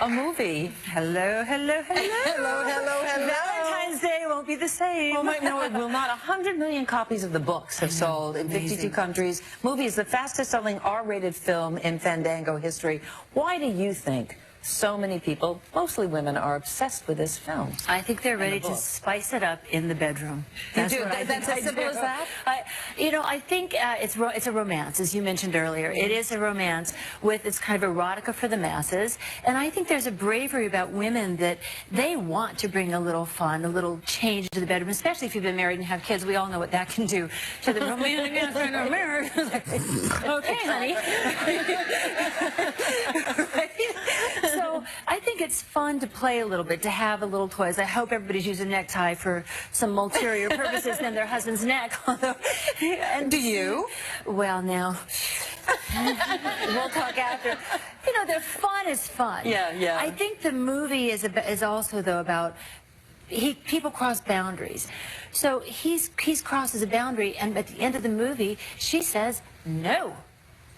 a movie. Hello, hello, hello. Hello, hello, hello. Valentine's Day won't be the same. Oh, no, it will not. 100 million copies of the books have sold in 52 countries. Movie is the fastest-selling R-rated film in Fandango history. Why do you think so many people, mostly women, are obsessed with this film? I think they're ready to spice it up in the bedroom. That's as simple as that? I think it's a romance, as you mentioned earlier. It is a romance with, it's kind of erotica for the masses. And I think there's a bravery about women that they want to bring a little fun, a little change to the bedroom, especially if you've been married and have kids. We all know what that can do to the romantic aspect of marriage. Okay, honey. Right? So I think it's fun to play a little bit, to have a little toys. I hope everybody's using a necktie for some ulterior purposes than their husband's neck. And do you? Well, now, we'll talk after. You know, the fun is fun. Yeah, yeah. I think the movie is also, though, about people cross boundaries. So he crosses a boundary, and at the end of the movie, she says no.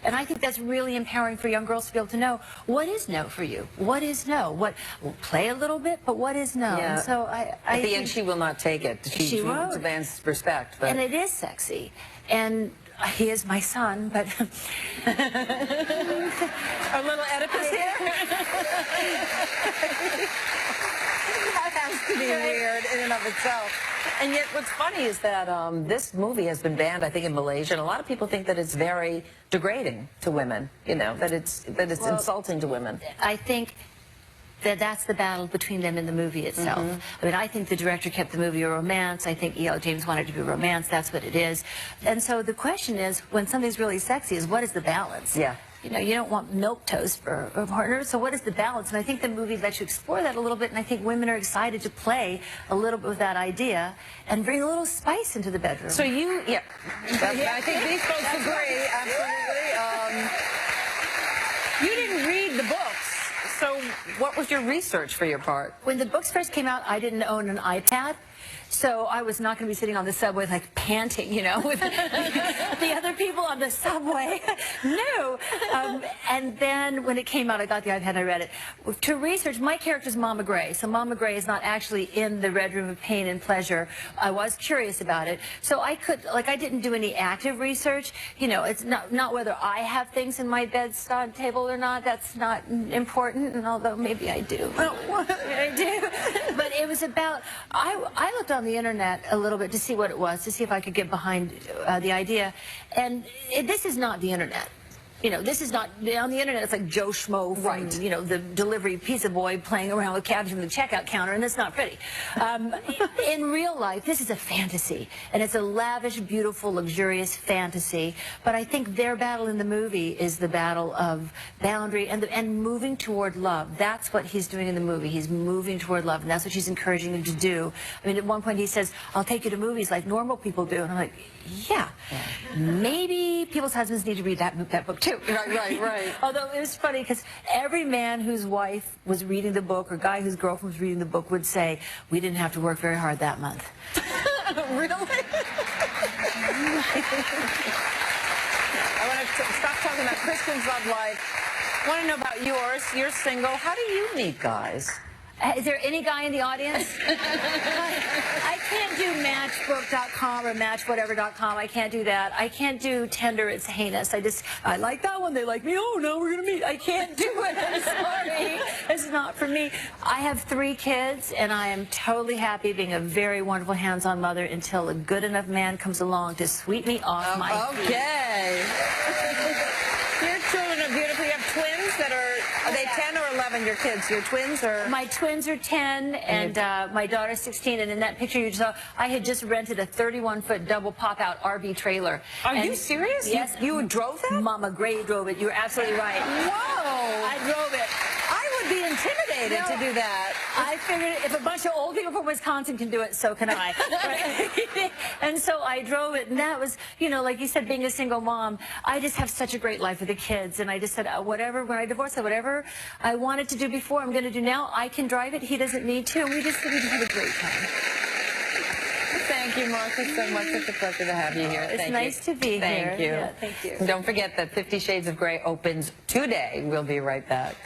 And I think that's really empowering for young girls to be able to know, what is no for you? What is no? We'll play a little bit, but what is no? Yeah. And so at the end, she will not take it. She won't. Demands respect. But. And it is sexy. And he is my son, but... A little Oedipus here? That has to be weird in and of itself. And yet what's funny is that this movie has been banned, I think, in Malaysia, and a lot of people think that it's very degrading to women, you know, that it's insulting to women. I think that's the battle between them in the movie itself. I mean, I think the director kept the movie a romance. I think E.L. James wanted it to be a romance. That's what it is. And so the question is, when something's really sexy, is what is the balance? Yeah. You know, you don't want milquetoast for a partner, so what is the balance? And I think the movie lets you explore that a little bit, and I think women are excited to play a little bit with that idea and bring a little spice into the bedroom. So you, I think these folks agree, absolutely. You didn't read the books, so what was your research for your part? When the books first came out, I didn't own an iPad. So I was not going to be sitting on the subway like panting, you know, with the other people on the subway. No. And then when it came out, I got the iPad and I read it. To research, my character's Mama Gray. So Mama Gray is not actually in the Red Room of Pain and Pleasure. I was curious about it. So I I didn't do any active research. You know, it's not whether I have things in my bedside table or not. That's not important. And although maybe I do. I do. But it was about, I looked on the internet a little bit to see what it was, to see if I could get behind the idea. And this is not the internet. You know, this is not, on the internet it's like Joe Schmo from, you know, the delivery pizza boy playing around with cabbage from the checkout counter, and it's not pretty. In real life, this is a fantasy, and it's a lavish, beautiful, luxurious fantasy. But I think their battle in the movie is the battle of boundary and moving toward love. That's what he's doing in the movie. He's moving toward love, and that's what she's encouraging him to do. I mean, at one point he says, "I'll take you to movies like normal people do," and I'm like, yeah. Maybe people's husbands need to read that book too. Right. Although it was funny because every man whose wife was reading the book or guy whose girlfriend was reading the book would say, "We didn't have to work very hard that month." Really? I want to stop talking about Christian's love life. I want to know about yours. You're single. How do you meet guys? Is there any guy in the audience? I can't do Matchbook.com or MatchWhatever.com. I can't do that. I can't do Tinder. It's heinous. I like that one. They like me. Oh, now we're going to meet. I can't do it. I'm sorry. It's not for me. I have 3 kids, and I am totally happy being a very wonderful hands-on mother until a good enough man comes along to sweep me off my feet. Okay. Your children are beautiful. You have twins that are they 10 or 11, your kids? Your twins are? My twins are 10, and my daughter's 16, and in that picture you saw, I had just rented a 31-foot double pop-out RV trailer. Are you serious? Yes. You drove that? Mama Gray drove it. You're absolutely right. Whoa! I drove it. I would be intimidated to do that. I figured if a bunch of old people from Wisconsin can do it, so can I. And so I drove it, and that was, you know, like you said, being a single mom, I just have such a great life with the kids, and I just said, whatever, when I divorced, whatever I wanted to do before, I'm going to do now. I can drive it. He doesn't need to, and we just had a great time. Thank you, Marcia, so much. It's a pleasure to have you here. It's nice to be here. Thank you. Yeah, thank you. And don't forget that 50 Shades of Grey opens today. We'll be right back.